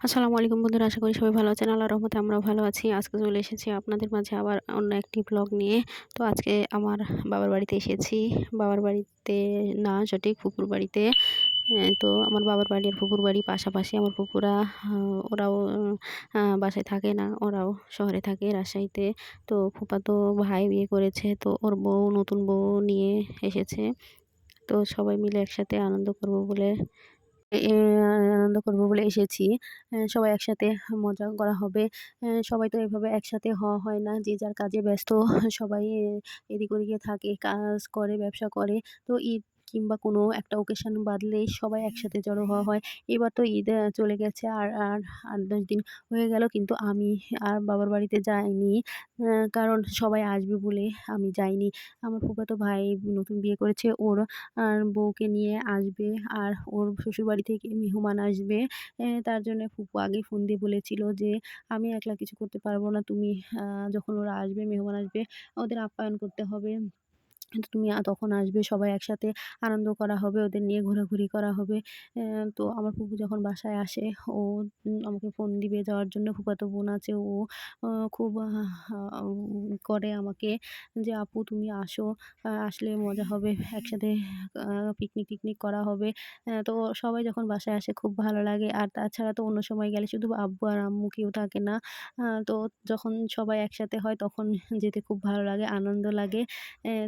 আসসালামু আলাইকুম বন্ধুরা, আশা করি সবাই ভালো আছেন। আল্লাহর রহমতে আমরাও ভালো আছি। আজকে চলে এসেছি আপনাদের মাঝে আবার অন্য একটি ব্লগ নিয়ে। তো আজকে আমার বাবার বাড়িতে এসেছি। বাবার বাড়িতে না, সঠিক ফুপুর বাড়িতে। তো আমার বাবার বাড়ি আর ফুপুর বাড়ি পাশাপাশি। আমার ফুপুরা ওরাও বাসায় থাকে না, ওরাও শহরে থাকে রাজশাহীতে। তো ফুফাতো ভাই বিয়ে করেছে, তো ওর বউ নতুন বউ নিয়ে এসেছে। তো সবাই মিলে একসাথে এ আনন্দ করব বলে এসেছি। সবাই একসাথে মজা করা হবে। সবাই তো এভাবে একসাথে হওয়া হয় না। যে যার কাজে ব্যস্ত। সবাই এদিক ওদিকে থাকে, কাজ করে, ব্যবসা করে। তো ঈদ কিংবা কোনো একটা occasion বাদলেই সবাই একসাথে জড়ো হওয়া হয়। এবার তো ঈদ চলে গেছে আর ৮-১০ দিন হয়ে গেল, কিন্তু আমি আর বাবার বাড়িতে যাইনি। কারণ সবাই আসবে বলে আমি যাইনি। আমার ফুফাতো ভাই নতুন বিয়ে করেছে, ওর বউকে নিয়ে আসবে, আর ওর শ্বশুরবাড়ি থেকে মেহমান আসবে। তার জন্য ফুপু আগেই ফোন দিয়ে বলেছিল যে, "আমি একলা কিছু করতে পারব না। তুমি যখন ওরা আসবে, মেহমান আসবে, ওদের আপ্যায়ন করতে হবে। তো তুমি তখন আসবে, সবাই একসাথে আনন্দ করা হবে, ওদের নিয়ে ঘোরাঘুরি করা হবে।" তো আমার ফুপু যখন বাসায় আসে, ও আমাকে ফোন দিবে যাওয়ার জন্য। ফুফাতো বোন আছে, ও খুব করে আমাকে যে, "আপু তুমি আসো, আসলে মজা হবে। একসাথে আ পিকনিক করা হবে।" তো সবাই যখন বাসায় আসে খুব ভালো লাগে। আর তাছাড়া তো অন্য সময় গেলে শুধু আব্বু আর আম্মু, কেউ থাকে না। তো যখন সবাই একসাথে হয় তখন যেতে খুব ভালো লাগে, আনন্দ লাগে।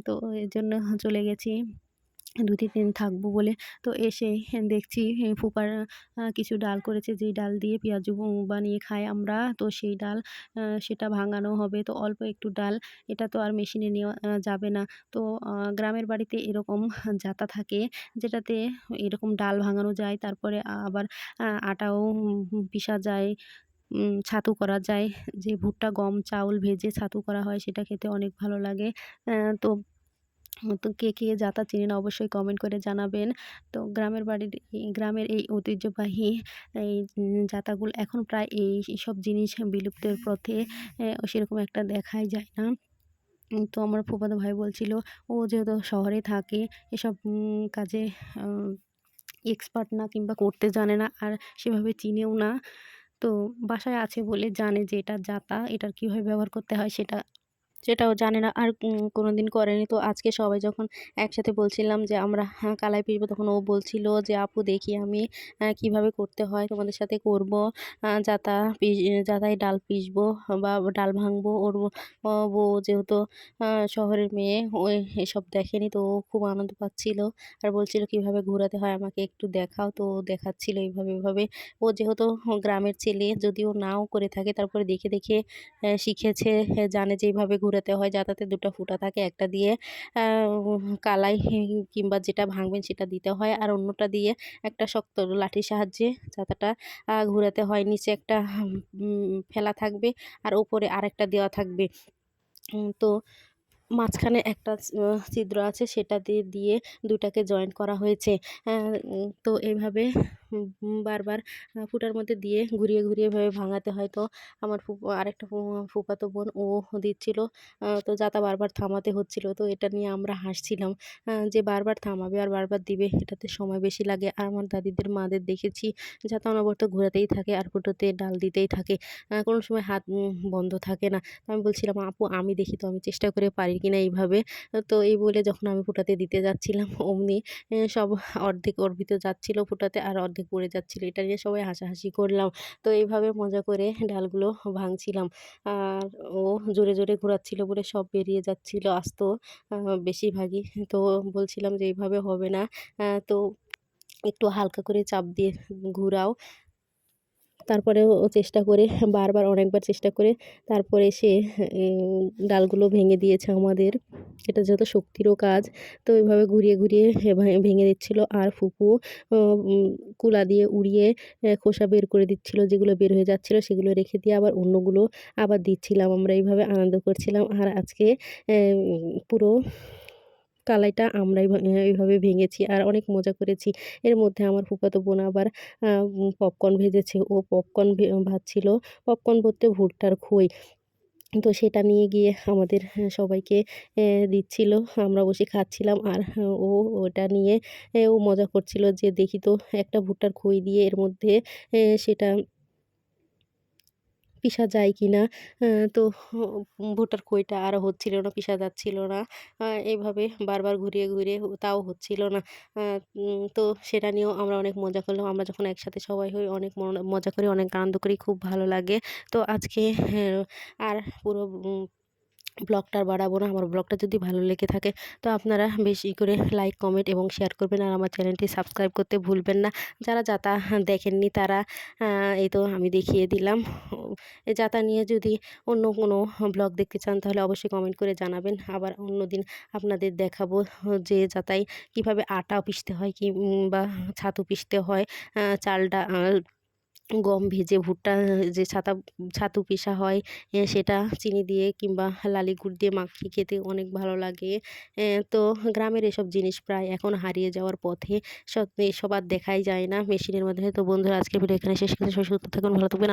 তো এজন্য চলে গেছি ২-৩ দিন থাকবো বলে। তো এসে দেখছি ফুপার কিছু ডাল করেছে, যেই ডাল দিয়ে পেঁয়াজু বানিয়ে খাই আমরা। তো সেই ডাল, সেটা ভাঙানো হবে। তো অল্প একটু ডাল, এটা তো আর মেশিনে নেওয়া যাবে না। তো গ্রামের বাড়িতে এরকম জাতা থাকে, যেটাতে এরকম ডাল ভাঙানো যায়। তারপরে আবার আটাও পিষা যায়। ছাতু করা যায়। যে ভুট্টা, গম, চাউল ভেজে ছাতু করা হয়, সেটা খেতে অনেক ভালো লাগে। তো কে যাতা চেনেন অবশ্যই কমেন্ট করে জানাবেন। তো গ্রামের এই ঐতিহ্যবাহী এই যাতাগুলো এখন প্রায় এইসব জিনিস বিলুপ্তের পথে। সেরকম একটা দেখাই যায় না। তো আমার ফুফাতো ভাই বলছিল, ও যেহেতু শহরে থাকে, এসব কাজে আ এক্সপার্ট না, কিংবা করতে জানে না, আর সেভাবে চিনেও না। তো বাসায় আছে বলে জানে যে এটা যাতা, এটার কিভাবে ব্যবহার করতে হয় সেটাও জানে না, আর কোনোদিন করেনি। তো আজকে সবাই যখন একসাথে বলছিলাম যে আমরা কালাই পিষবো, তখন ও বলছিল যে, "আপু দেখি আমি কিভাবে করতে হয়, তোমাদের সাথে করব। যাতায় ডাল পিষবো বা ডাল ভাঙবো।" ওর বউ যেহেতু শহরের মেয়ে, ও এসব দেখেনি, তো ও খুব আনন্দ পাচ্ছিল। আর বলছিল, "কিভাবে ঘোরাতে হয় আমাকে একটু দেখাও।" তো ও দেখাচ্ছিল এভাবে। ও যেহেতু গ্রামের ছেলে, যদিও নাও করে থাকে, তারপরে দেখে শিখেছে। জানে যে এইভাবে ঘুরাতে হয়। যাতাতে ২ টা ফুটা থাকে। একটা দিয়ে আ কালাই কিংবা যেটা ভাঙবেন সেটা দিতে হয়। আর অন্যটা দিয়ে একটা শক্ত লাঠির সাহায্যে যাতাটা ঘুরাতে হয়। নিচে একটা ফেলা থাকবে, আর উপরে আরেকটা দেওয়া থাকবে। তো মাঝখানে একটা ছিদ্র আছে, সেটা দিয়ে ২ টাকে জয়েন করা হয়েছে। অ্যা তো এভাবে বারবার ফুটার মধ্যে দিয়ে ঘুরিয়ে এভাবে ভাঙাতে হয়। তো আমার আরেকটা ফুফাতো বোন, ও দিচ্ছিল। তো যাতা বারবার থামাতে হচ্ছিল। তো এটা নিয়ে আমরা হাসছিলাম, যে বারবার থামাবে আর বারবার দিবে, এটাতে সময় বেশি লাগে। আর আমার দাদিদের, মাদের দেখেছি যাতা অনবরত ঘোরাতেই থাকে আর ফুটোতে ডাল দিতেই থাকে। কোনো সময় হাত বন্ধ থাকে না। তো আমি বলছিলাম, "আপু আমি দেখি তো, আমি চেষ্টা করে পারি কিনা এইভাবে।" তো এই বলে যখন আমি ফুটাতে দিতে যাচ্ছিলাম, অমনি সব অর্ধেক ওর ভিতর যাচ্ছিল ফুটাতে, আর অর্ধেক পড়ে যাচ্ছিল। এটা নিয়ে সবাই হাসাহাসি করলাম। তো এইভাবে মজা করে ডালগুলো ভাঙছিলাম। আর ও জোরে ঘোরাচ্ছিল বলে সব বেরিয়ে যাচ্ছিল আস্ত আ বেশিরভাগই। তো বলছিলাম যে, "এভাবে হবে না। তো একটু হালকা করে চাপ দিয়ে ঘুরাও।" তারপরেও ও চেষ্টা করে, বারবার অনেকবার চেষ্টা করে তারপরে সে ডালগুলো ভেঙে দিয়েছে আমাদের। এটা যেহেতু শক্তিরও কাজ, তো এভাবে ঘুরিয়ে ভেঙে দিচ্ছিল। আর ফুপু ও কুলা দিয়ে উড়িয়ে খোসা বের করে দিচ্ছিল। যেগুলো বের হয়ে যাচ্ছিল সেগুলো রেখে দিয়ে আবার অন্যগুলো আবার দিচ্ছিলাম। আমরা এইভাবে আনন্দ করছিলাম। আর আজকে পুরো কালাইটা আমরাই এইভাবে ভেঙেছি আর অনেক মজা করেছি। এর মধ্যে আমার ফুফাতো বোন আবার পপকর্ন ভেজেছে। ও পপকর্ন ভাজছিল। পপকর্ন বলতে ভুট্টার খই। তো সেটা নিয়ে গিয়ে আমাদের সবাইকে দিচ্ছিল। আমরা বসে খাচ্ছিলাম। আর ও ওটা নিয়ে ও মজা করছিল যে, "দেখি তো, একটা ভুট্টার খই দিয়ে এর মধ্যে সেটা পিষা যায় কিনা। তো ভুট্টার খইটা আর হচ্ছিল না, পিষা যাচ্ছিল না। এইভাবে বারবার ঘুরিয়ে, ঘুরিয়ে তাও হচ্ছিল না। আ তো সেটা নিয়েও আমরা অনেক মজা করলাম। আমরা যখন একসাথে সবাই হই অনেক মজা করি, অনেক আনন্দ করি, খুব ভালো লাগে। তো আজকে হ্যাঁ, আর পুরো ব্লগটা আর বাড়াবো না। আমার ব্লগটা যদি ভালো লেগে থাকে তো আপনারা বেশি করে লাইক, কমেন্ট এবং শেয়ার করবেন। আর আমার চ্যানেলটি সাবস্ক্রাইব করতে ভুলবেন না। যারা যাতা দেখেননি তারা এই তো আমি দেখিয়ে দিলাম। এই যাতা নিয়ে যদি অন্য কোনো ব্লগ দেখতে চান তাহলে অবশ্যই কমেন্ট করে জানাবেন। আবার অন্যদিন আপনাদের দেখাবো যে যাতায় কিভাবে আটা পিষতে হয় বা ছাতু পিষতে হয়। চালটা গম ভেজে ভুট্টা যে ছাতু পিষা হয় সেটা চিনি দিয়ে কিংবা লালি গুড় দিয়ে মাখিয়ে খেতে অনেক ভালো লাগে। তো গ্রামের এসব জিনিস প্রায় এখন হারিয়ে যাওয়ার পথে। এসব আর দেখাই যায় না মেশিনের মাধ্যমে। তো বন্ধুরা, আজকের ভিডিও এখানে শেষ করছি। সবাই সুস্থ থাকুন, ভালো থাকবেন।